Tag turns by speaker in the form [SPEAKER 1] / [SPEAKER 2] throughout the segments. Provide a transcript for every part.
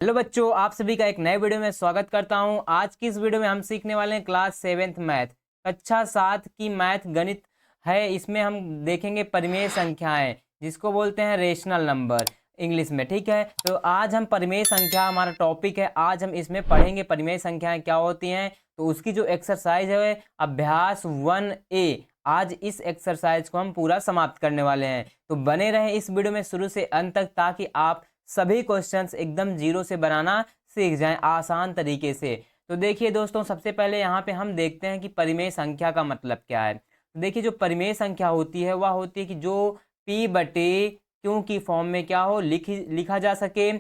[SPEAKER 1] Hello बच्चों, आप सभी का एक नए वीडियो में स्वागत करता हूं। आज की इस वीडियो में हम सीखने वाले हैं क्लास 7th मैथ, कक्षा 7 की मैथ गणित है। इसमें हम देखेंगे परिमेय संख्याएं, जिसको बोलते हैं रेशनल नंबर इंग्लिश में। ठीक है, तो आज हम परिमेय संख्या हमारा टॉपिक है। आज हम इसमें पढ़ेंगे परिमेय संख्याएं क्या होती हैं। तो उसकी जो एक्सरसाइज है अभ्यास 1A, आज इस एक्सरसाइज को हम पूरा समाप्त करने वाले हैं। तो बने रहें इस वीडियो में शुरू से अंत तक, ताकि आप सभी क्वेश्चंस एकदम जीरो से बनाना सीख जाएं आसान तरीके से। तो देखिए दोस्तों, सबसे पहले यहाँ पे हम देखते हैं कि परिमेय संख्या का मतलब क्या है। तो देखिए, जो परिमेय संख्या होती है वह होती है कि जो p बटे क्यू की फॉर्म में क्या हो लिखा जा सके,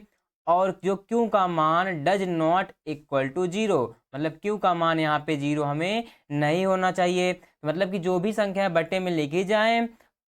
[SPEAKER 1] और जो क्यू का मान does not equal to zero, मतलब क्यू का मान यहाँ पे जीरो हमें नहीं होना चाहिए। मतलब कि जो भी संख्या बट्टे में लिखी जाए,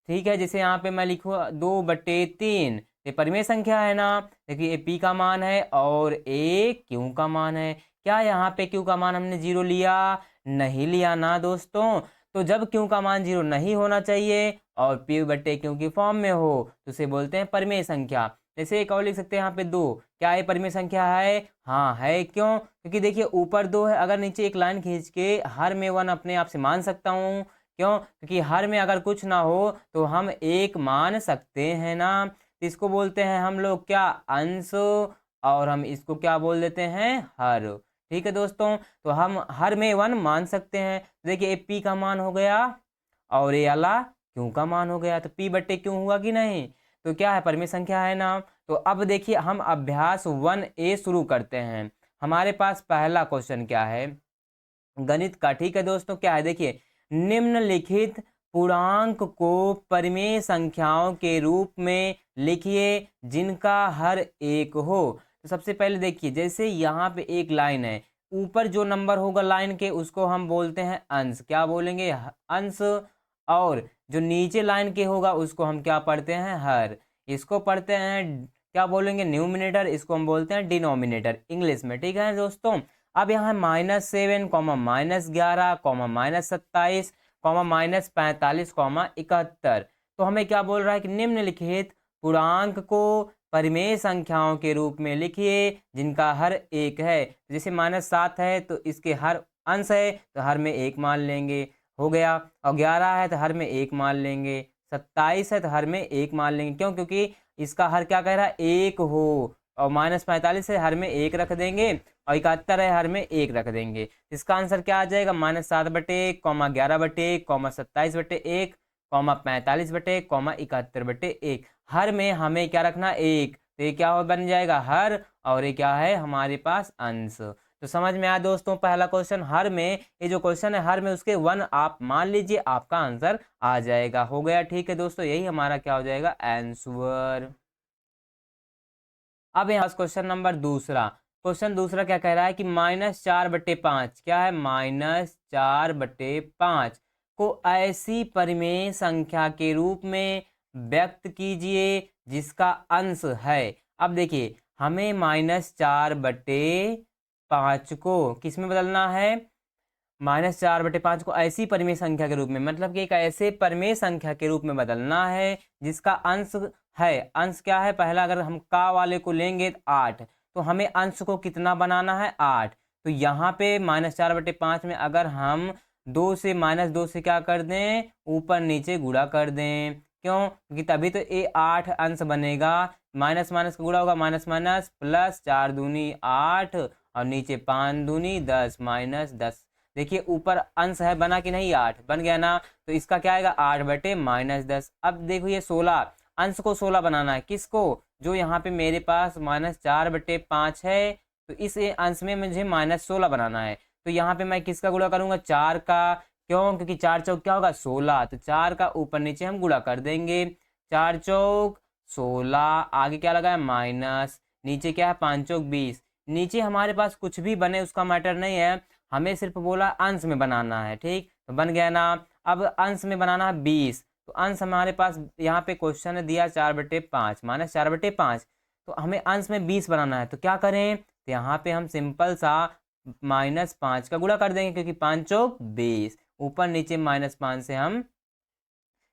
[SPEAKER 1] ठीक है, जैसे यहाँ पे मैं लिखूँ 2/3, ये परिमेय संख्या है ना। देखिए ये p का मान है और a q का मान है। क्या यहाँ पे q का मान हमने जीरो लिया? नहीं लिया ना दोस्तों। तो जब q का मान जीरो नहीं होना चाहिए और p बट्टे q की फॉर्म में हो तो उसे बोलते हैं परिमेय संख्या। जैसे एक और लिख सकते हैं यहाँ पे 2, क्या ये परिमेय संख्या है? हाँ है। क्यों? क्योंकि देखिए ऊपर 2 है, अगर नीचे एक लाइन खींच के हर में 1 अपने आप से मान सकता हूँ। क्यों? क्योंकि हर में अगर कुछ ना हो तो हम एक मान सकते हैं ना। इसको बोलते हैं हम लोग क्या? अंश। और हम इसको क्या बोल देते हैं? हर। ठीक है दोस्तों, तो हम हर में 1 मान सकते हैं। देखिए p का मान हो गया और ये वाला क्यू का मान हो गया, तो p बट्टे क्यू हुआ कि नहीं? तो क्या है? परिमेय संख्या है ना। तो अब देखिए हम अभ्यास 1A शुरू करते हैं। हमारे पास पहला क्वेश्चन क्या है गणित का। ठीक है दोस्तों, क्या है देखिए, निम्नलिखित पूर्णांक को परिमेय संख्याओं के रूप में लिखिए जिनका हर एक हो। तो सबसे पहले देखिए, जैसे यहाँ पे एक लाइन है, ऊपर जो नंबर होगा लाइन के उसको हम बोलते हैं अंश। क्या बोलेंगे? अंश। और जो नीचे लाइन के होगा उसको हम क्या पढ़ते हैं? हर। इसको पढ़ते हैं क्या बोलेंगे? न्यूमिनेटर। इसको हम बोलते हैं डिनोमिनेटर इंग्लिश में। ठीक है दोस्तों, अब यहाँ -7, -11, -27, -45, -71। तो हमें क्या बोल रहा है कि निम्नलिखित पूर्णांक को परिमेय संख्याओं के रूप में लिखिए जिनका हर एक है। जैसे -7 है तो इसके हर अंश है तो हर में एक मान लेंगे, हो गया। और 11 है तो हर में एक मान लेंगे, 27 है तो हर में एक मान लेंगे। क्यों? क्योंकि इसका हर क्या कह रहा है? एक हो। और -45 है हर में एक रख देंगे, और 71 है हर में एक रख देंगे। इसका आंसर क्या आ जाएगा? -7/1, 11/1, 27/1, 45/1, 71/1। हर में हमें क्या रखना? एक। तो ये क्या हो बन जाएगा? हर। और ये क्या है? हमारे पास अंश। तो समझ में आया दोस्तों पहला क्वेश्चन हर में। ये जो क्वेश्चन है हर में उसके 1 आप मान लीजिए, आपका आंसर आ जाएगा। हो गया। ठीक है दोस्तों, यही हमारा क्या हो जाएगा? आंसर। अब यहाँ क्वेश्चन नंबर दूसरा। क्वेश्चन दूसरा क्या कह रहा है कि -4/5, क्या है? -4/5 को ऐसी परिमेय संख्या के रूप में व्यक्त कीजिए जिसका अंश है। अब देखिए, हमें -4/5 को किस में बदलना है? -4/5 को ऐसी परिमेय संख्या के रूप में, मतलब कि एक ऐसे परिमेय संख्या के रूप में बदलना है जिसका अंश है। अंश क्या है? पहला अगर हम का वाले को लेंगे 8, तो हमें अंश को कितना बनाना है? 8। तो यहाँ पे -4/5 में अगर हम 2 से -2 से क्या कर दें? ऊपर नीचे गुणा कर दें। क्यों? क्योंकि तभी तो ये 8 अंश बनेगा। माइनस माइनस का गुणा होगा माइनस माइनस प्लस, 4 दूनी 8 और नीचे 5 दूनी 10, -10। देखिए ऊपर अंश है, बना कि नहीं? 8 बन गया ना। तो इसका क्या आएगा? 8/-10। अब देखो ये 16, अंश को 16 बनाना है। किसको? जो यहाँ पे मेरे पास -4/5 है, तो इस अंश में मुझे -16 बनाना है। तो यहाँ पे मैं किसका गुणा करूंगा? 4 का। क्यों? क्योंकि 4 चौक क्या होगा? 16। तो 4 का ऊपर नीचे हम गुणा कर देंगे। 4 चौक 16, आगे क्या लगा है? माइनस, नीचे क्या है? 5 चौक 20। नीचे हमारे पास कुछ भी बने उसका मैटर नहीं है, हमें सिर्फ बोला अंश में बनाना है। ठीक, तो बन गया ना। अब अंश में बनाना है 20, तो अंश हमारे पास यहाँ पे क्वेश्चन दिया 4/5, -4/5। तो हमें अंश में 20 बनाना है, तो क्या करें? तो यहाँ पे हम सिंपल सा -5 का गुणा कर देंगे, क्योंकि 5 चौक 20, ऊपर नीचे -5 से हम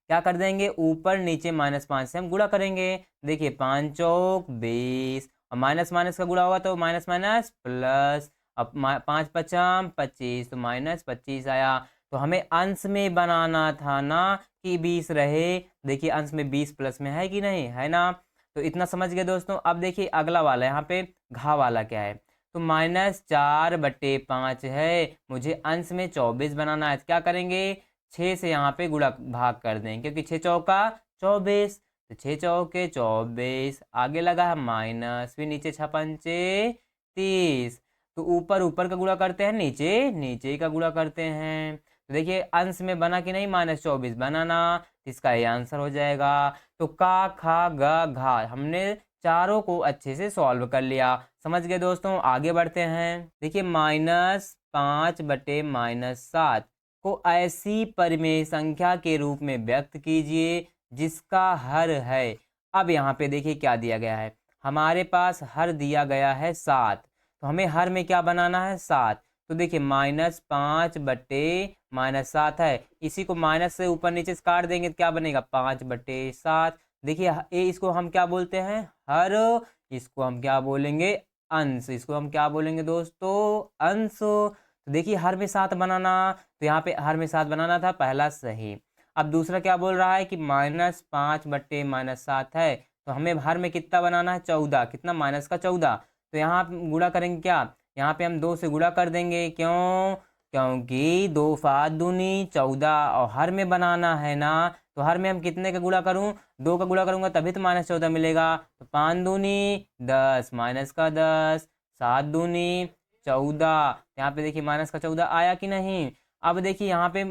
[SPEAKER 1] क्या कर देंगे? ऊपर नीचे -5 से हम गुणा करेंगे। देखिए 5 चौक 20 और माइनस माइनस का गुणा होगा तो माइनस माइनस प्लस। अब 5×5 = 25, तो -25 आया। तो हमें अंश में बनाना था ना कि 20 रहे। देखिए अंश में 20 प्लस में है कि नहीं, है ना। तो इतना समझ गए दोस्तों। अब देखिए अगला वाला, यहाँ पे घा वाला क्या है, तो -4/5 है। मुझे अंश में 24 बनाना है, तो क्या करेंगे, 6 से यहाँ पे गुणा भाग कर दें, क्योंकि 6 चौका 24, तो 6 चौके 24, आगे लगा है माइनस, फिर नीचे 6 पंचे 30। तो ऊपर ऊपर का गुणा करते हैं, नीचे नीचे का गुणा करते हैं। तो देखिए अंश में बना कि नहीं, -24 बनाना, इसका ये आंसर हो जाएगा। तो का खा गा घा हमने चारों को अच्छे से सॉल्व कर लिया। समझ गए दोस्तों, आगे बढ़ते हैं। देखिए -5/-7 को ऐसी परिमेय संख्या के रूप में व्यक्त कीजिए जिसका हर है। अब यहाँ पे देखिए क्या दिया गया है, हमारे पास हर दिया गया है 7, तो हमें हर में क्या बनाना है, 7। तो देखिए -5/-7 है, इसी को माइनस से ऊपर नीचे से काट देंगे तो क्या बनेगा, 5/7। देखिए इसको हम क्या बोलते हैं, हर। इसको हम क्या बोलेंगे, अंश। इसको हम क्या बोलेंगे दोस्तों, अंश। तो देखिए हर में 7 बनाना, तो यहाँ पे हर में 7 बनाना था, पहला सही। अब दूसरा क्या बोल रहा है कि -5/-7 है, तो हमें हर में कितना बनाना है, 14। कितना, माइनस का 14। तो यहाँ गुणा करेंगे क्या, यहाँ पे हम 2 से गुणा कर देंगे, क्यों, क्योंकि 2×5=14 और हर में बनाना है ना। तो हर में हम कितने का गुणा करूँ, 2 का गुणा करूंगा तभी तो -14 मिलेगा। तो 5×2=10, माइनस का 10, 7×2=14। यहाँ पे देखिए माइनस का 14 आया कि नहीं। अब देखिए यहाँ पे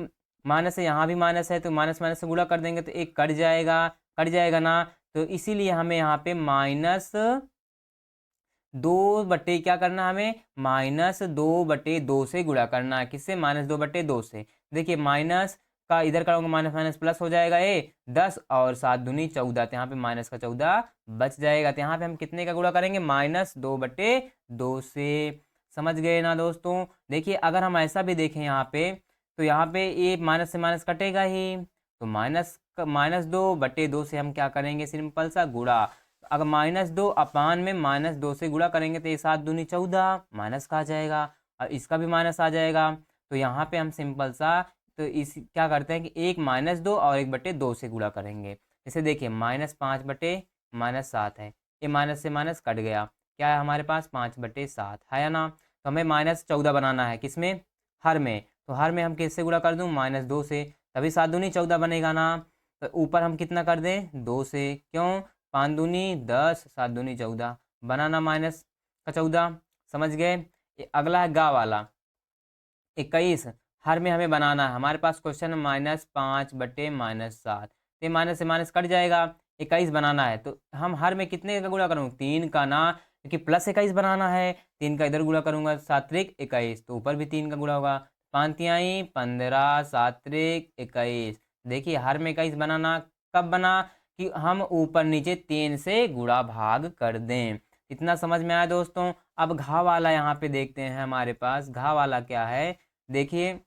[SPEAKER 1] माइनस है, यहाँ भी माइनस है, तो माइनस माइनस से गुणा कर देंगे तो एक कट जाएगा ना। तो इसीलिए हमें यहाँ पे -2 क्या करना है, हमें -2/2 से गुणा करना है। किससे, -2/2 से। देखिए माइनस का इधर करूँगा, माइनस माइनस प्लस हो जाएगा, ये 10 और 7×2=14, तो यहाँ पे माइनस का 14 बच जाएगा। तो यहाँ पे हम कितने का गुणा करेंगे, -2/2 से। समझ गए ना दोस्तों। देखिए अगर हम ऐसा भी देखें यहाँ पे, तो यहाँ पे ये माइनस से माइनस कटेगा ही, तो -2/2 से हम क्या करेंगे, सिंपल सा गुणा। अगर -2 में -2 से गुणा करेंगे तो ये 7×2=14 माइनस का आ जाएगा, और इसका भी माइनस आ जाएगा। तो यहाँ पे हम सिंपल सा, तो इस क्या करते हैं कि एक -2 और 1/2 से गुणा करेंगे। जैसे देखिए -5/-7 है, ये माइनस से माइनस कट गया, क्या है हमारे पास, 5/7 है या ना। तो हमें -14 बनाना है, किसमें, हर में। तो हर में हम किससे गुणा कर दूं, -2 से, तभी 7×2=14 बनेगा ना। तो ऊपर हम कितना कर दें, 2 से, क्यों, 5×2=10, 7×2=14 बनाना माइनस का 14। समझ गए। अगला है गा वाला, 21। हर में हमें बनाना है, हमारे पास क्वेश्चन है -5/-7, ये माइनस से माइनस कट जाएगा, 21 बनाना है। तो हम हर में कितने का गुणा करूँ, 3 का ना, क्योंकि +21 बनाना है। 3 का इधर गुणा करूंगा, 7×3=21, तो ऊपर भी 3 का गुणा होगा, 5×3=15, 7×3=21। देखिए हर में 21 बनाना कब बना, कि हम ऊपर नीचे 3 से गुणा भाग कर दें। इतना समझ में आया दोस्तों। अब घा वाला यहाँ पे देखते हैं, हमारे पास घा वाला क्या है, देखिए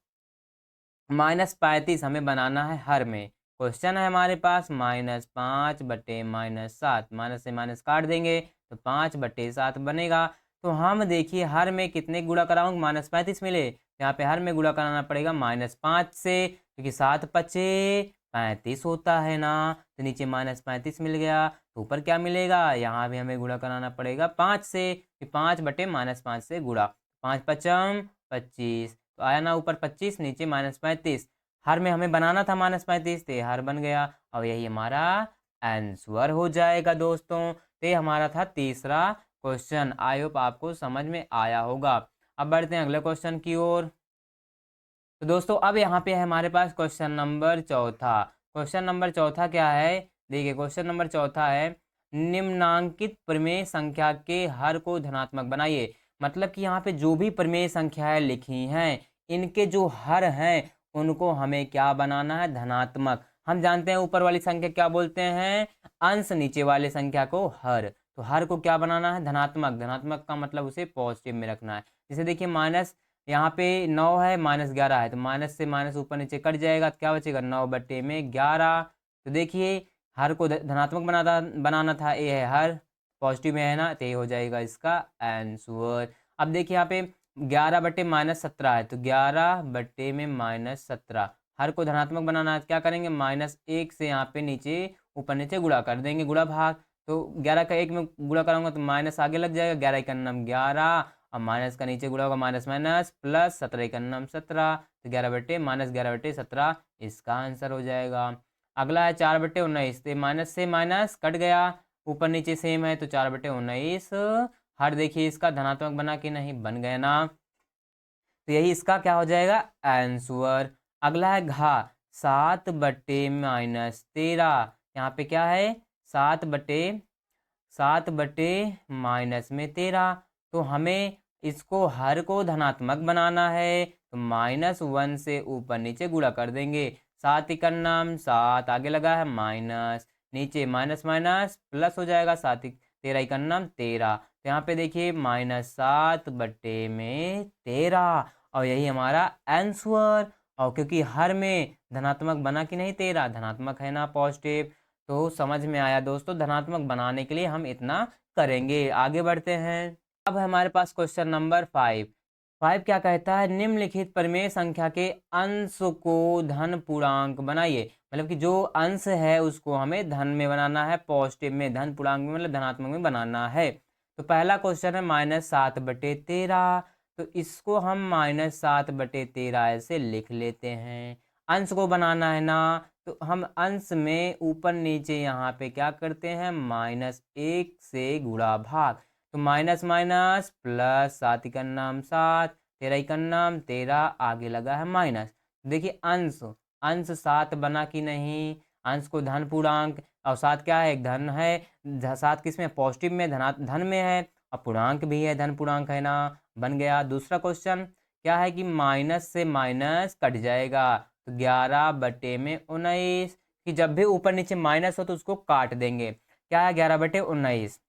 [SPEAKER 1] -35 हमें बनाना है हर में। क्वेश्चन है हमारे पास -5/-7, माइनस से माइनस काट देंगे तो 5/7 बनेगा। तो हम देखिए हर में कितने गुणा कराऊंगा, -35 मिले, यहाँ पे हर में गुणा कराना पड़ेगा -5 से, क्योंकि 7×5=35 होता है ना। तो नीचे -35 मिल गया, तो ऊपर क्या मिलेगा, यहाँ भी हमें गुणा कराना पड़ेगा 5 से, 5/-5 से गुणा, 5×5 = 25, तो आया ना ऊपर 25, नीचे -35। हर में हमें बनाना था -35, तो ये हर बन गया, और यही हमारा आंसर हो जाएगा दोस्तों। तो ये हमारा था तीसरा क्वेश्चन। आई होप आपको समझ में आया होगा। अब बढ़ते हैं अगले क्वेश्चन की ओर। तो दोस्तों अब यहाँ पे है हमारे पास क्वेश्चन नंबर चौथा। क्वेश्चन नंबर चौथा क्या है, देखिए क्वेश्चन नंबर चौथा है, निम्नांकित प्रमेय संख्या के हर को धनात्मक बनाइए। मतलब कि यहाँ पे जो भी प्रमेय संख्याएं लिखी हैं, इनके जो हर हैं उनको हमें क्या बनाना है, धनात्मक। हम जानते हैं ऊपर वाली संख्या क्या बोलते हैं, अंश, नीचे वाले संख्या को हर। तो हर को क्या बनाना है, धनात्मक। धनात्मक का मतलब उसे पॉजिटिव में रखना है। जैसे देखिए माइनस, यहाँ पे 9 है, -11 है, तो माइनस से माइनस ऊपर नीचे कट जाएगा, तो क्या बचेगा, 9/11। तो देखिए हर को धनात्मक बनाना था, ये है हर, पॉजिटिव में है ना, तो ये हो जाएगा इसका आंसर। अब देखिए यहाँ पे 11/-17 है, तो 11 में -17, हर को धनात्मक बनाना है, क्या करेंगे -1 से यहाँ पे नीचे ऊपर नीचे गुणा कर देंगे, गुणा भाग। तो 11 का 1 में गुणा कराऊंगा तो माइनस आगे लग जाएगा, 11 1 नाम 11, और माइनस का नीचे गुणा होगा माइनस माइनस प्लस, 17 1 नाम 17, तो 11/-17 इसका आंसर हो जाएगा। अगला है 4/19, तो माइनस से माइनस कट गया, ऊपर नीचे सेम है, तो 4/19, हर देखिए इसका धनात्मक बना कि नहीं, बन गया ना, तो यही इसका क्या हो जाएगा आंसर। अगला है घा, 7/-13, यहाँ पे क्या है 7/-13, तो हमें इसको हर को धनात्मक बनाना है, तो -1 से ऊपर नीचे गुणा कर देंगे, 7 1 नाम 7, आगे लगा है माइनस, नीचे माइनस माइनस प्लस हो जाएगा, 7 13 1 नाम 13, तो यहाँ पे देखिए -7/13, और यही हमारा आंसर। और क्योंकि हर में धनात्मक बना कि नहीं 13, धनात्मक है ना पॉजिटिव, तो समझ में आया दोस्तों, धनात्मक बनाने के लिए हम इतना करेंगे। आगे बढ़ते हैं। अब हमारे पास क्वेश्चन नंबर 5 क्या कहता है, निम्नलिखित परिमेय संख्या के अंश को धन पूर्णांक बनाइए। मतलब कि जो अंश है उसको हमें धन में बनाना है, पॉजिटिव में, धन पूर्णांक में मतलब धनात्मक में बनाना है। तो पहला क्वेश्चन है -7/13, तो इसको हम -7/13 ऐसे लिख लेते हैं। अंश को बनाना है ना, तो हम अंश में ऊपर नीचे यहाँ पे क्या करते हैं, -1 से गुणा भाग, तो माइनस माइनस प्लस, 7 1 नाम 7, 13 1 नाम 13, आगे लगा है माइनस। देखिए अंश अंश 7 बना कि नहीं, अंश को धन पूर्णांक, और 7 क्या है, एक धन है, 7 किस में, पॉजिटिव में, धन में है, और पूर्णांक भी है, धन पूर्णांक है ना, बन गया। दूसरा क्वेश्चन क्या है कि माइनस से माइनस कट जाएगा, तो 11/19, कि जब भी ऊपर नीचे माइनस हो तो उसको काट देंगे, क्या है 11/19,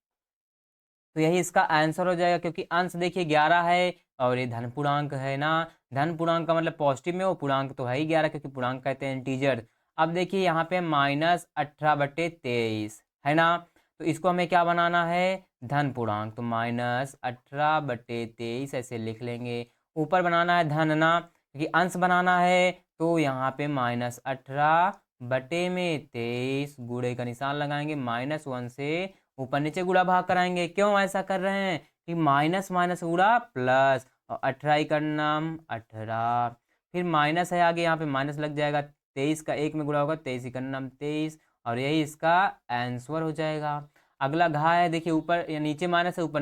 [SPEAKER 1] तो यही इसका आंसर हो जाएगा। क्योंकि अंश देखिए 11 है और ये धन पूर्णांक है ना, धन पूर्णांक का मतलब पॉजिटिव में, वो पूर्णांक तो है ही 11, क्योंकि पूर्णांक कहते हैं इंटीजर। अब देखिए यहाँ पे -18/23 है ना, तो इसको हमें क्या बनाना है, धन पूर्णांक, तो -18/23 ऐसे लिख लेंगे। ऊपर बनाना है धन ना, क्योंकि अंश बनाना है, तो यहाँ पे -18/23 गुणे का निशान लगाएंगे, -1 से ऊपर नीचे गुणा भाग कराएंगे। क्यों ऐसा कर रहे हैं कि माइनस माइनस गुणा प्लस, और 18 का नाम 18, फिर माइनस है आगे, यहाँ पे माइनस लग जाएगा, 23 का 1 में गुणा होगा, 23 का नाम 23, और यही इसका आंसर हो जाएगा। अगला घा है, देखिए ऊपर या नीचे माइनस है, ऊपर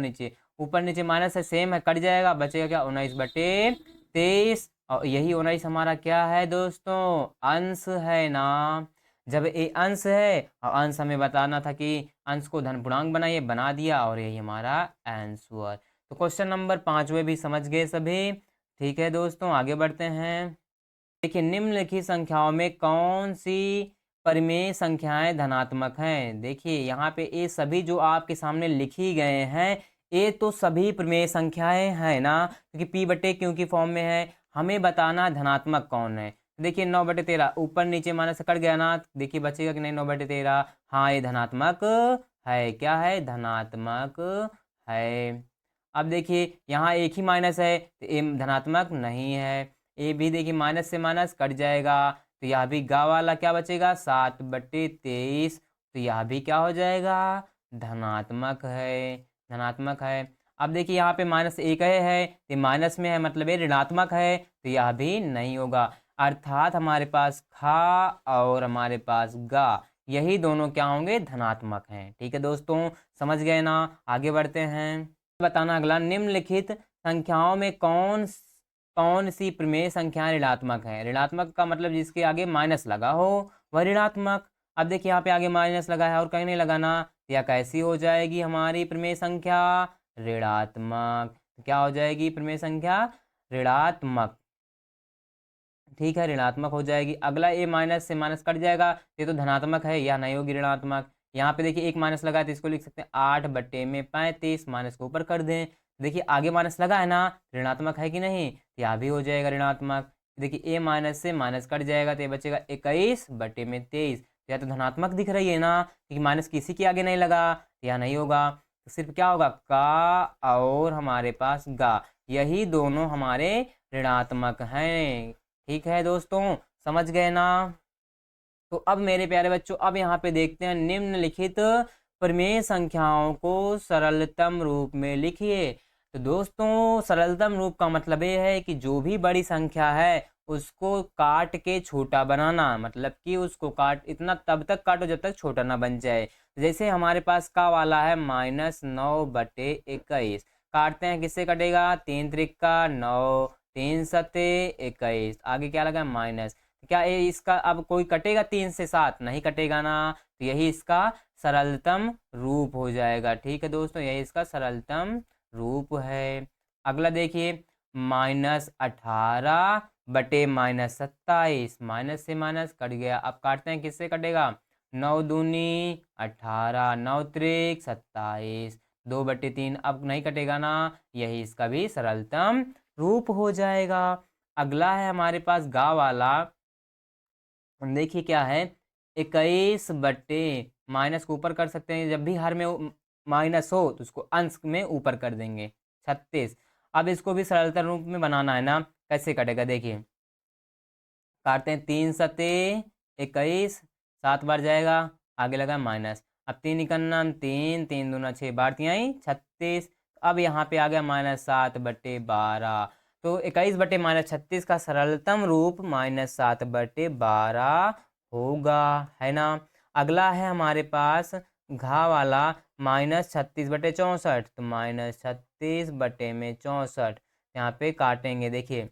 [SPEAKER 1] नीचे माइनस है, सेम है, कट जाएगा, बचेगा क्या 19/23, और यही 19 हमारा क्या है दोस्तों, अंश है ना। जब ये अंश है और अंश हमें बताना था कि अंश को धन पूर्णांक बनाइए, बना दिया, और यही हमारा आंसर। तो क्वेश्चन नंबर 5 भी समझ गए सभी। ठीक है दोस्तों, आगे बढ़ते हैं। देखिए निम्नलिखित संख्याओं में कौन सी परिमेय संख्याएं धनात्मक हैं। देखिए यहाँ पे ये सभी जो आपके सामने लिखी गए हैं, ये तो सभी परिमेय संख्याएं हैं ना, क्योंकि P/Q की फॉर्म में है। हमें बताना धनात्मक कौन है। देखिए 9/13, ऊपर नीचे माइनस से कट गया ना, देखिए बचेगा कि नहीं 9/13, हाँ ये धनात्मक है। क्या है, धनात्मक है। अब देखिए यहाँ एक ही माइनस है, तो ये धनात्मक नहीं है। ये भी देखिए माइनस से माइनस कट जाएगा, तो यह भी गा वाला क्या बचेगा, 7/23, तो यह भी क्या हो जाएगा, धनात्मक है, धनात्मक है। अब देखिए यहाँ पे -1 है, तो माइनस में है, मतलब ये ऋणात्मक है, तो यह भी नहीं होगा। अर्थात हमारे पास खा और हमारे पास गा, यही दोनों क्या होंगे, धनात्मक हैं। ठीक है दोस्तों, समझ गए ना। आगे बढ़ते हैं। बताना अगला, निम्नलिखित संख्याओं में कौन सी परिमेय संख्याएं ऋणात्मक है। ऋणात्मक का मतलब जिसके आगे माइनस लगा हो वह ऋणात्मक। अब देखिए यहाँ पे आगे माइनस लगा है और कहीं नहीं लगाना, या कैसी हो जाएगी हमारी परिमेय संख्या, ऋणात्मक। क्या हो जाएगी परिमेय संख्या, ऋणात्मक। ठीक है, ऋणात्मक हो जाएगी। अगला ये माइनस से माइनस कट जाएगा, ये तो धनात्मक है, यह नहीं होगी ऋणात्मक। यहाँ पे देखिए एक माइनस लगा है, तो इसको लिख सकते हैं 8/35, माइनस को ऊपर कर दें। देखिए आगे माइनस लगा है ना, ऋणात्मक है कि नहीं, यह भी हो जाएगा ऋणात्मक। देखिए ए माइनस से माइनस कट जाएगा, तो ये बचेगा 21/23, यह तो धनात्मक दिख रही है ना, क्योंकि माइनस किसी के आगे नहीं लगा, यह नहीं होगा। तो सिर्फ क्या होगा, का और हमारे पास गा, यही दोनों हमारे ऋणात्मक हैं। ठीक है दोस्तों, समझ गए ना। तो अब मेरे प्यारे बच्चों, अब यहाँ पे देखते हैं निम्नलिखित प्रमेय संख्याओं को सरलतम रूप में लिखिए। तो दोस्तों सरलतम रूप का मतलब ये है कि जो भी बड़ी संख्या है उसको काट के छोटा बनाना, मतलब कि उसको काट इतना तब तक काटो जब तक छोटा ना बन जाए। जैसे हमारे पास का वाला है -9/21, काटते हैं, किससे कटेगा, 3 त्रिका 9, 3 सते 21, आगे क्या लगा माइनस। क्या ये इसका अब कोई कटेगा 3 से 7, नहीं कटेगा ना, तो यही इसका सरलतम रूप हो जाएगा। ठीक है दोस्तों, यही इसका सरलतम रूप है। अगला देखिए, -18/-27, माइनस से माइनस कट गया, अब काटते हैं, किससे कटेगा, 9 दूनी 18, 9 त्रिक 27, 2/3, अब नहीं कटेगा ना, यही इसका भी सरलतम रूप हो जाएगा। अगला है हमारे पास गा वाला, देखिए क्या है, 21 बट्टे, माइनस को ऊपर कर सकते हैं, जब भी हर में माइनस हो तो उसको अंश में ऊपर कर देंगे, 36। अब इसको भी सरलता रूप में बनाना है ना, कैसे कटेगा देखिए, काटते हैं, 3 सते 21, 7 बार जाएगा, आगे लगा माइनस, अब 3 इकन्ना 3, 3 दूना 6, बार तिहाई 36। अब यहाँ पे आ गया -7/12, तो 21/-36 का सरलतम रूप -7/12 होगा, है ना। अगला है हमारे पास घा वाला, -36/64, तो -36/64, यहाँ पे काटेंगे, देखिए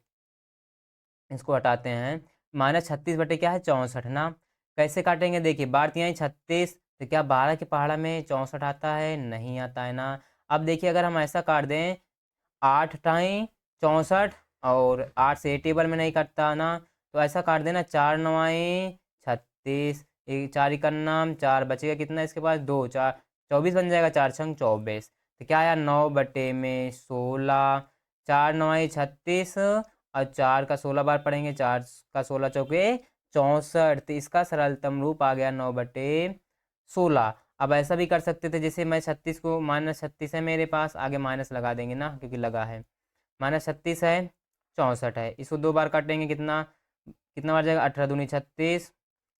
[SPEAKER 1] इसको हटाते हैं, -36 क्या है 64 ना, कैसे काटेंगे देखिए, बार तिहाई 36, तो क्या 12 के पहाड़ा में 64 आता है, नहीं आता है ना। अब देखिए अगर हम ऐसा काट दें, 8 टाई 64, और 8 से टेबल में नहीं कटता ना, तो ऐसा काट देना, 4 9 36, 4 इकन्ना 4, बचेगा कितना इसके पास 2, 4 24 बन जाएगा, 4 छंग 24, तो क्या आया 9/16, 4 9 36, और 4 का 16 बार पढ़ेंगे, 4 का 16 चौके 64, तो इसका सरलतम रूप आ गया 9/16। अब ऐसा भी कर सकते थे, जैसे मैं 36 को, -36 है मेरे पास, आगे माइनस लगा देंगे ना क्योंकि लगा है, -36 है 64 है, इसको 2 बार काटेंगे, कितना कितना बार जाएगा, 18 दूनी 36,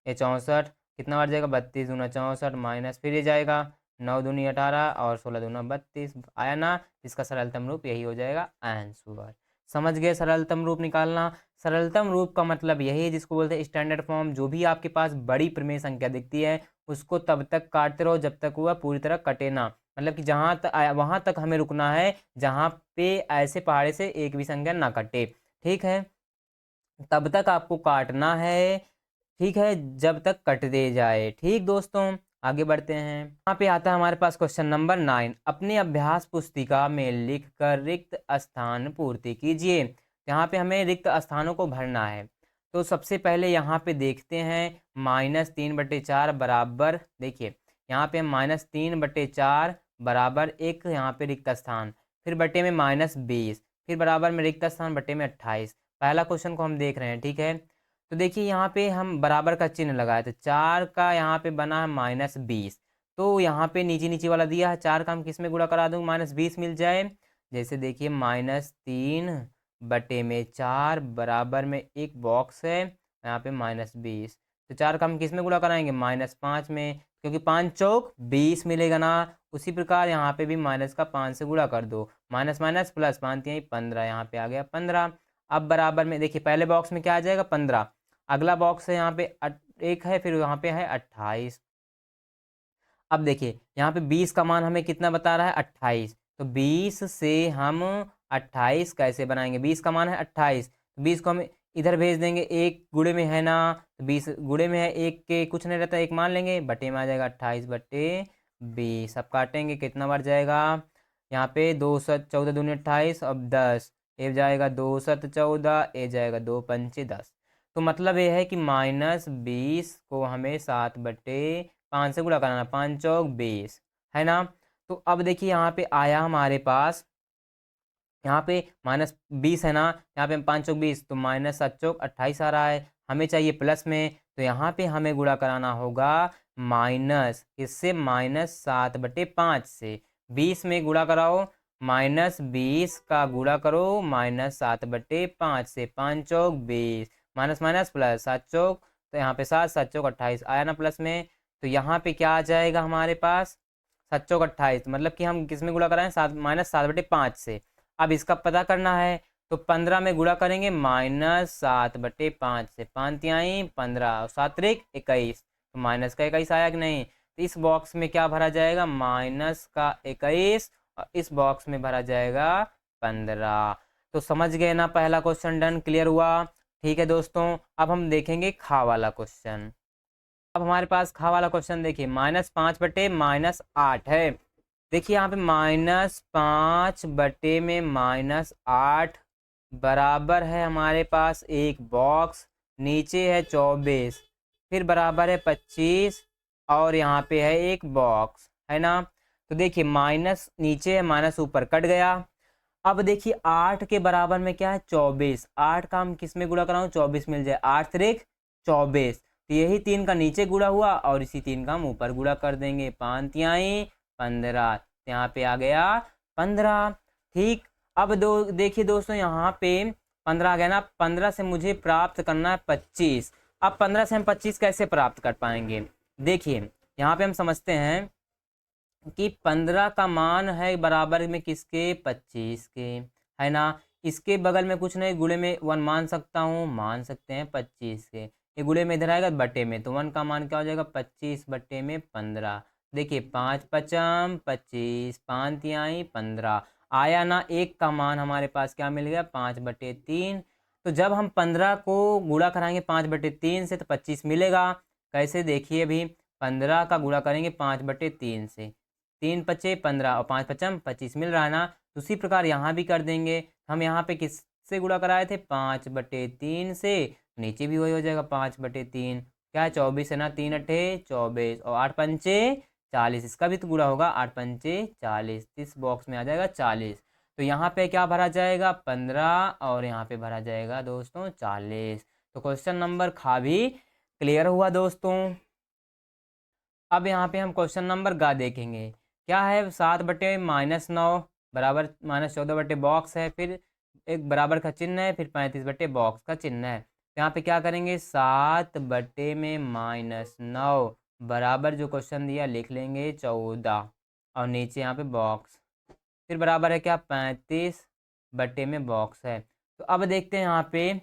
[SPEAKER 1] ये 64, कितना बार जाएगा, 32 दूना 64, माइनस फिर ये जाएगा 9 दूनी 18 और 16 दूना 32, आया ना, इसका सरलतम रूप यही हो जाएगा आंसर। समझ गए सरलतम रूप निकालना। सरलतम रूप का मतलब यही है जिसको बोलते हैं स्टैंडर्ड फॉर्म। जो भी आपके पास बड़ी प्रमेय संख्या दिखती है उसको तब तक काटते रहो जब तक वह पूरी तरह कटे ना, मतलब कि जहाँ तक वहाँ तक हमें रुकना है जहाँ पे ऐसे पहाड़े से एक भी संख्या ना कटे। ठीक है, तब तक आपको काटना है, ठीक है, जब तक कट दे जाए। ठीक दोस्तों, आगे बढ़ते हैं। यहाँ पे आता है हमारे पास क्वेश्चन नंबर 9, अपने अभ्यास पुस्तिका में लिखकर रिक्त स्थान पूर्ति कीजिए। यहाँ पे हमें रिक्त स्थानों को भरना है। तो सबसे पहले यहाँ पे देखते हैं, -3/4 बराबर, देखिए यहाँ पे -3/4 बराबर एक यहाँ पे रिक्त स्थान, फिर बटे में -20, फिर बराबर में रिक्त स्थान, बटे में 28। पहला क्वेश्चन को हम देख रहे हैं, ठीक है। तो देखिए यहाँ पे हम बराबर का चिन्ह लगाए, तो 4 का यहाँ पे बना है -20, तो यहाँ पे नीचे नीचे वाला दिया है, 4 का हम किस में गुणा करा दूँ, -20 मिल जाए। जैसे देखिए -3/4 बराबर में एक बॉक्स है, यहाँ पे -20, तो 4 का हम किस में गुणा कराएंगे, -5 में, क्योंकि 5 चौक 20 मिलेगा ना। उसी प्रकार यहाँ पे भी माइनस का 5 से गुणा कर दो, माइनस माइनस प्लस 5 यही 15, यहाँ पे आ गया 15। अब बराबर में देखिए पहले बॉक्स में क्या आ जाएगा 15, अगला बॉक्स है यहाँ पे एक है, फिर यहाँ पे है 28। अब देखिए यहाँ पे 20 का मान हमें कितना बता रहा है 28, तो 20 से हम 28 कैसे बनाएंगे, 20 का मान है 28, तो 20 को हम इधर भेज देंगे, एक गुणे में है ना, तो 20 गुणे में है, एक के कुछ नहीं रहता, एक मान लेंगे, बटे में आ जाएगा 28/20। अब काटेंगे, कितना बार जाएगा, यहाँ पे 2 7 14 दूनी 28, अब 10, ए जाएगा 2 7 14, ए जाएगा 2 पंचे 10। तो मतलब ये है कि -20 को हमें 7/5 से गुणा कराना, 5 चौक 20, है ना। तो अब देखिए यहाँ पे आया हमारे पास, यहाँ पे -20 है ना, यहाँ पे 5 चौक 20, तो -7 चौक 28 आ रहा है, हमें चाहिए प्लस में, तो यहाँ पे हमें गुणा कराना होगा माइनस, इससे -7/5 से, 20 में गुणा कराओ, -20 का गुणा करो -7/5 से, 5 चौक 20, माइनस माइनस प्लस 7 चौक, तो यहाँ पे 7 7 चौक 28 आया ना प्लस में। तो यहाँ पे क्या आ जाएगा हमारे पास 7 चौक 28, मतलब कि हम किस में गुणा कराएं, -7/5 से। अब इसका पता करना है, तो 15 में गुणा करेंगे -7/5 से, 5 तिहाई 15 और 7 त्रिक 21, तो माइनस का 21 आया कि नहीं। तो इस बॉक्स में क्या भरा जाएगा, -21, और इस बॉक्स में भरा जाएगा 15। तो समझ गए ना, पहला क्वेश्चन डन, क्लियर हुआ। ठीक है दोस्तों, अब हम देखेंगे खा वाला क्वेश्चन। अब हमारे पास खा वाला क्वेश्चन देखिए, -5/-8 है। देखिए यहाँ पे -5 में -8 बराबर है हमारे पास एक बॉक्स, नीचे है 24, फिर बराबर है 25, और यहाँ पे है एक बॉक्स, है ना। तो देखिए माइनस नीचे है, माइनस ऊपर कट गया। अब देखिए 8 के बराबर में क्या है, 24, 8 का हम किस में गुणा कराऊं, 24 मिल जाए, 8 त्रिक 24, तो यही 3 का नीचे गुणा हुआ और इसी 3 का हम ऊपर गुणा कर देंगे, 5 तिहाई 15, यहाँ पे आ गया 15। ठीक, अब देखिए दोस्तों यहाँ पे 15 आ गया ना, 15 से मुझे प्राप्त करना है 25। अब 15 से हम 25 कैसे प्राप्त कर पाएंगे, देखिए यहाँ पे हम समझते हैं कि 15 का मान है बराबर में किसके, 25 के, है ना। इसके बगल में कुछ नहीं, गुणे में 1 मान सकता हूँ, मान सकते हैं 25 के, ये गुणे में इधर आएगा बटे में, तो 1 का मान क्या हो जाएगा, 25/15। देखिए 5 पचम 25, 5 तिहाई 15 आया ना। एक का मान हमारे पास क्या मिल गया, 5/3। तो जब हम 15 को गुणा कराएंगे 5/3 से तो 25 मिलेगा। कैसे, देखिए अभी 15 का गुणा करेंगे 5/3 से, 3 पचे 15 और 5 पचम 25 मिल रहा है ना। उसी प्रकार यहाँ भी कर देंगे, हम यहाँ पे किससे गुणा कराए थे, 5/3 से, नीचे भी वही हो जाएगा 5/3, क्या है 24 है ना, 3 अट्ठे 24 और 8 पंचे 40, इसका भी तो गुणा होगा, 8 पंचे 40, इस बॉक्स में आ जाएगा 40। तो यहाँ पे क्या भरा जाएगा, 15, और यहाँ पे भरा जाएगा दोस्तों 40। तो क्वेश्चन नंबर खा भी क्लियर हुआ दोस्तों। अब यहाँ पे हम क्वेश्चन नंबर गा देखेंगे, क्या है, 7/-9 बराबर -14 बॉक्स है, फिर एक बराबर का चिन्ह है, फिर 35 बॉक्स का चिन्ह है। तो यहाँ पे क्या करेंगे, 7/-9 बराबर जो क्वेश्चन दिया लिख लेंगे 14, और नीचे यहाँ पे बॉक्स, फिर बराबर है क्या, 35 बॉक्स है। तो अब देखते हैं यहाँ पे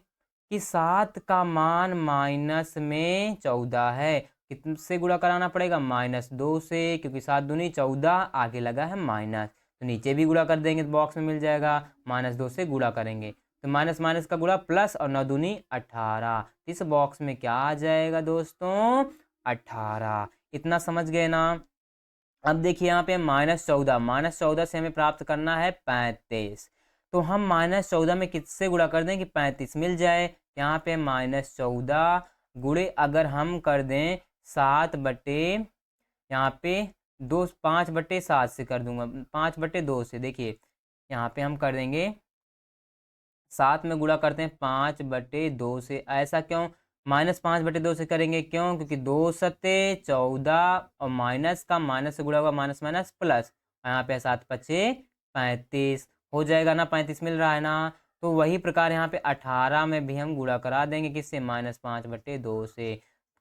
[SPEAKER 1] कि 7 का मान माइनस में 14 है, कितने से गुणा कराना पड़ेगा, -2 से, क्योंकि 7 दूनी 14, आगे लगा है माइनस, तो नीचे भी गुणा कर देंगे तो बॉक्स में मिल जाएगा, -2 से गुणा करेंगे तो माइनस माइनस का गुणा प्लस, और 9 दूनी 18, इस बॉक्स में क्या आ जाएगा दोस्तों, 18। इतना समझ गए ना। अब देखिए यहाँ पे -14 से हमें प्राप्त करना है 35, तो हम -14 में किससे गुणा कर दें कि 35 मिल जाए। यहाँ पे -14 गुणे अगर हम कर दें 7 बटे, यहाँ पे 5/7 से कर दूंगा, 5/2 से, देखिए यहाँ पे हम कर देंगे 7 में गुणा करते हैं 5/2 से, ऐसा क्यों, -5/2 से करेंगे, क्यों, क्योंकि 2 सत्ते 14, और माइनस का माइनस से गुणा हुआ माइनस माइनस प्लस, यहाँ पे 7 पचे 35 हो जाएगा ना, 35 मिल रहा है ना। तो वही प्रकार यहाँ पे 18 में भी हम गुणा करा देंगे, किससे, -5/2 से,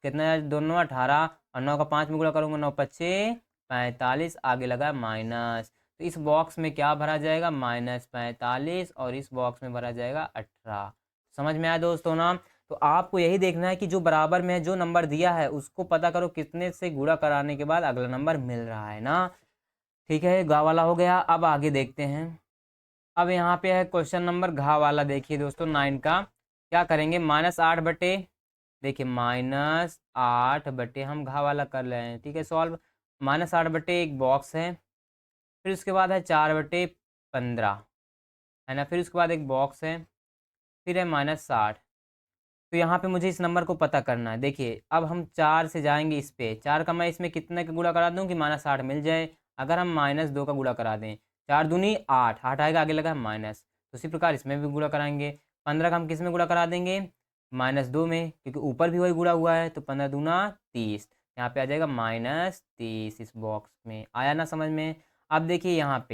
[SPEAKER 1] कितना दोनों 18, और 9 का 5 में गुणा करूँगा, 9 पचे 45, आगे लगा माइनस, तो इस बॉक्स में क्या भरा जाएगा, -45, और इस बॉक्स में भरा जाएगा 18। समझ में आया दोस्तों ना। तो आपको यही देखना है कि जो बराबर में जो नंबर दिया है उसको पता करो कितने से गुणा कराने के बाद अगला नंबर मिल रहा है ना। ठीक है, गा वाला हो गया, अब आगे देखते हैं। अब यहाँ पे है क्वेश्चन नंबर घा वाला, देखिए दोस्तों 9 का, क्या करेंगे, -8 बटे, देखिए -8 हम घा वाला कर रहे हैं, ठीक है सॉल्व, -8 एक बॉक्स है, फिर उसके बाद है 4/15, है ना, फिर उसके बाद एक बॉक्स है, फिर है -60। तो यहाँ पे मुझे इस नंबर को पता करना है। देखिए अब हम 4 से जाएंगे इस पे, 4 का मैं इसमें कितने का गुणा करा दूँ कि -60 मिल जाए, अगर हम -2 का गुणा करा दें, 4 दूनी 8, 8 आएगा, आगे लगा है माइनस, तो उसी प्रकार इसमें भी गुणा कराएंगे। 15 का हम किस में गुणा करा देंगे, -2 में, क्योंकि ऊपर भी वही गुणा हुआ है, तो 15 दूना 30, यहाँ पे आ जाएगा -30 इस बॉक्स में, आया ना समझ में। अब देखिए यहाँ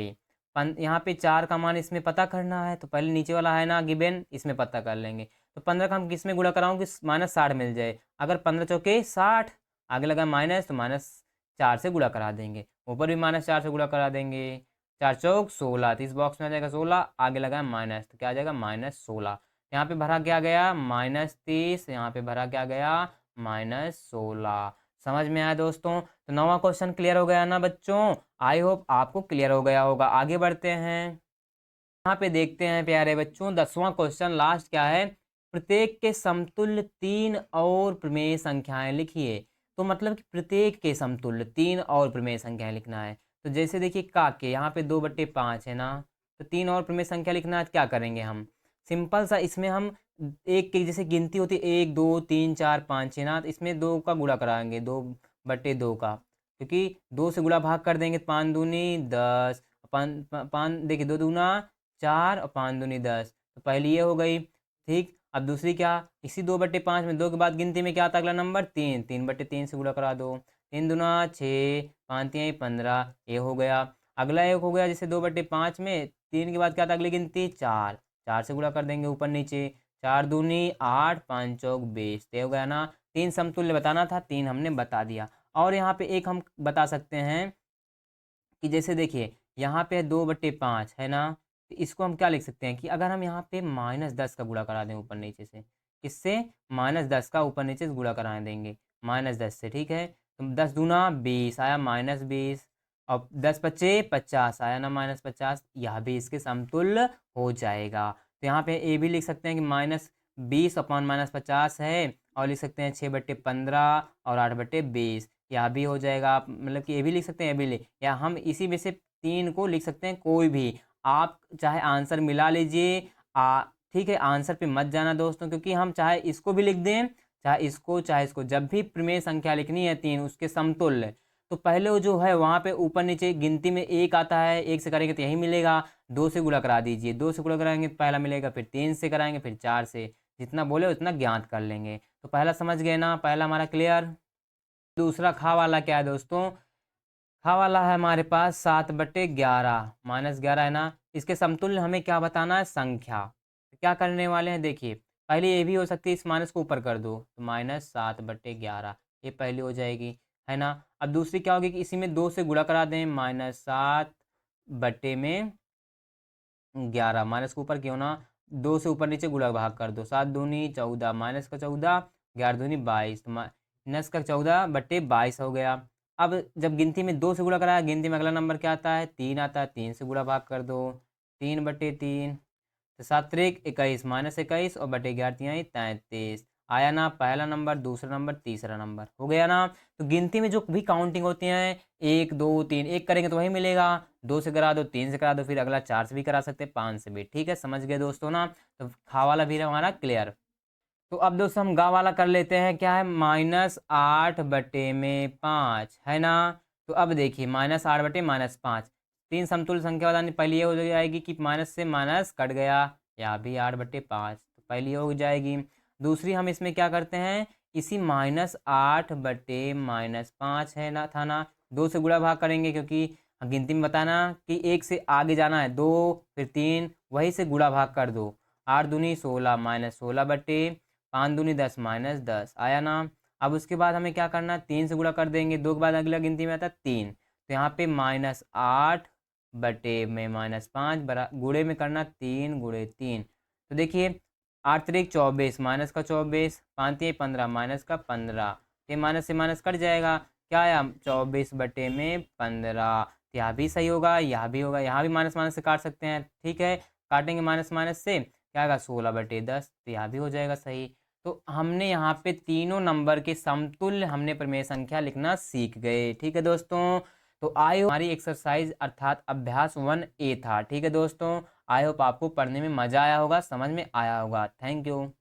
[SPEAKER 1] पे 4 का मान इसमें पता करना है, तो पहले नीचे वाला है ना गिवन, इसमें पता कर लेंगे। तो 15 का हम किस में गुणा कराऊँ कि -60 मिल जाए। अगर 15 चौके 60, आगे लगा माइनस, तो -4 से गुणा करा देंगे, ऊपर भी -4 से गुणा करा देंगे। 4 चौक 16, तो इस बॉक्स में आ जाएगा 16, आगे लगा माइनस, तो क्या आ जाएगा -16। यहाँ पे भरा क्या गया -30, यहाँ पे भरा क्या गया -16। समझ में आया दोस्तों? तो 9वां क्वेश्चन क्लियर हो गया ना बच्चों? आई होप आपको क्लियर हो गया होगा। आगे बढ़ते हैं, यहाँ पे देखते हैं प्यारे बच्चों 10वां क्वेश्चन लास्ट क्या है। प्रत्येक के समतुल्य 3 और प्रमेय संख्याएं लिखिए। तो मतलब कि प्रत्येक के समतुल्य 3 और प्रमेय संख्याएं लिखना है। तो जैसे देखिए के यहाँ पे 2/5 है ना, तो 3 और प्रमेय संख्या लिखना है, तो क्या करेंगे हम? सिंपल सा, इसमें हम एक की जैसे गिनती होती है 1 2 3 4 5 6 ना, तो इसमें 2 का गुणा कराएंगे, 2/2 का, क्योंकि 2 से गुणा भाग कर देंगे, 5 दूनी 10, 5 देखिए 2 दूना 4 और 5 दूनी 10, तो पहली ये हो गई। ठीक, अब दूसरी क्या, इसी 2/5 में 2 के बाद गिनती में क्या आता है अगला नंबर 3, 3/3 से गुणा करा दो, 3 दूना 6, 5 तियाई 15, ये हो गया। अगला एक हो गया जैसे 2/5 में 3 के बाद क्या आता अगली गिनती 4, 4 से गुणा कर देंगे ऊपर नीचे, 4 दूनी 8, 5 चौक 20, ये हो गया ना। 3 समतुल्य बताना था, 3 हमने बता दिया। और यहाँ पे एक हम बता सकते हैं कि जैसे देखिए यहाँ पे 2/5 है ना, तो इसको हम क्या लिख सकते हैं कि अगर हम यहाँ पे -10 का गुणा करा दें ऊपर नीचे से, किससे? -10 का ऊपर नीचे से गुणा करा देंगे -10 से, ठीक है। तो 10 दूना 20 आया -20, और 10 पच्चे 50 आया ना -50, यह भी इसके समतुल्य हो जाएगा। तो यहाँ पे ए भी लिख सकते हैं कि -20 अपॉन -50 है, और लिख सकते हैं 6/15 और 8/20, यह भी हो जाएगा। आप मतलब कि ये भी लिख सकते हैं, ये भी लिख, या हम इसी में से 3 को लिख सकते हैं, कोई भी आप चाहे आंसर मिला लीजिए। ठीक है, आंसर पे मत जाना दोस्तों, क्योंकि हम चाहे इसको भी लिख दें, चाहे इसको, जब भी प्रमेय संख्या लिखनी है 3 उसके समतुल्य, तो पहले वो जो है वहाँ पे ऊपर नीचे गिनती में 1 आता है, 1 से करेंगे तो यही मिलेगा, 2 से गुणा करा दीजिए, 2 से गुणा कराएंगे तो पहला मिलेगा, फिर 3 से कराएंगे, फिर 4 से, जितना बोले उतना ज्ञात कर लेंगे। तो पहला समझ गए ना, पहला हमारा क्लियर। दूसरा खा वाला क्या है दोस्तों? खा वाला है हमारे पास 7/11, -11 है ना, इसके समतुल्य हमें क्या बताना है? संख्या। तो क्या करने वाले हैं देखिए, पहले ये भी हो सकती है, इस माइनस को ऊपर कर दो, तो -7/11, ये पहली हो जाएगी, है ना। अब दूसरी क्या होगी कि इसी में 2 से गुणा करा दें, -7/11, माइनस के ऊपर क्यों ना, 2 से ऊपर नीचे गुणा भाग कर दो, 7 दूनी 14, माइनस का 14, 11 दूनी 22, तो माइनस का 14/22 हो गया। अब जब गिनती में 2 से गुणा कराया, गिनती में अगला नंबर क्या आता है? 3 आता है, 3 से गुणा भाग कर दो, 3/3, तो 7 त्रिक 21, -21 और बटे 11 तिहाई 33, आया ना पहला नंबर, दूसरा नंबर, तीसरा नंबर, हो गया ना। तो गिनती में जो भी काउंटिंग होती हैं 1 2 3, 1 करेंगे तो वही मिलेगा, 2 से करा दो, 3 से करा दो, फिर अगला 4 से भी करा सकते हैं, 5 से भी, ठीक है। समझ गए दोस्तों ना? तो खा वाला भी हमारा क्लियर। तो अब दोस्तों हम गा वाला कर लेते हैं, क्या है? -8/5 है ना। तो अब देखिए -8/-5, 3 समतुल्य संख्या बतानी, पहली ये हो जाएगी कि माइनस से माइनस कट गया, या भी 8/5, तो पहली हो जाएगी। दूसरी हम इसमें क्या करते हैं, इसी -8/-5 है ना, था ना, 2 से गुणा भाग करेंगे, क्योंकि गिनती में बताना कि 1 से आगे जाना है, 2 फिर 3, वही से गुणा भाग कर दो, 8 दूनी 16, -16/5 दूनी 10, -10, आया ना। अब उसके बाद हमें क्या करना है, 3 से गुणा कर देंगे, 2 के बाद अगला गिनती में आता है 3, तो यहाँ पे -8/-5 बरा गुणे में करना 3 गुणे 3, तो देखिए 8 त्रिक 24, माइनस का 24, 5 तिहाई 15, माइनस का 15, ये माइनस से माइनस कट जाएगा, क्या आया 24/15, यह भी सही होगा, यह भी होगा, यहाँ भी माइनस माइनस से काट सकते हैं, ठीक है, काटेंगे माइनस माइनस से, क्या आएगा 16/10, तो यह भी हो जाएगा सही। तो हमने यहाँ पे तीनों नंबर के समतुल्य हमने प्रमेय संख्या लिखना सीख गए, ठीक है दोस्तों। तो आई होप हमारी एक्सरसाइज अर्थात अभ्यास 1A था, ठीक है दोस्तों। आई होप आपको पढ़ने में मजा आया होगा, समझ में आया होगा। Thank you.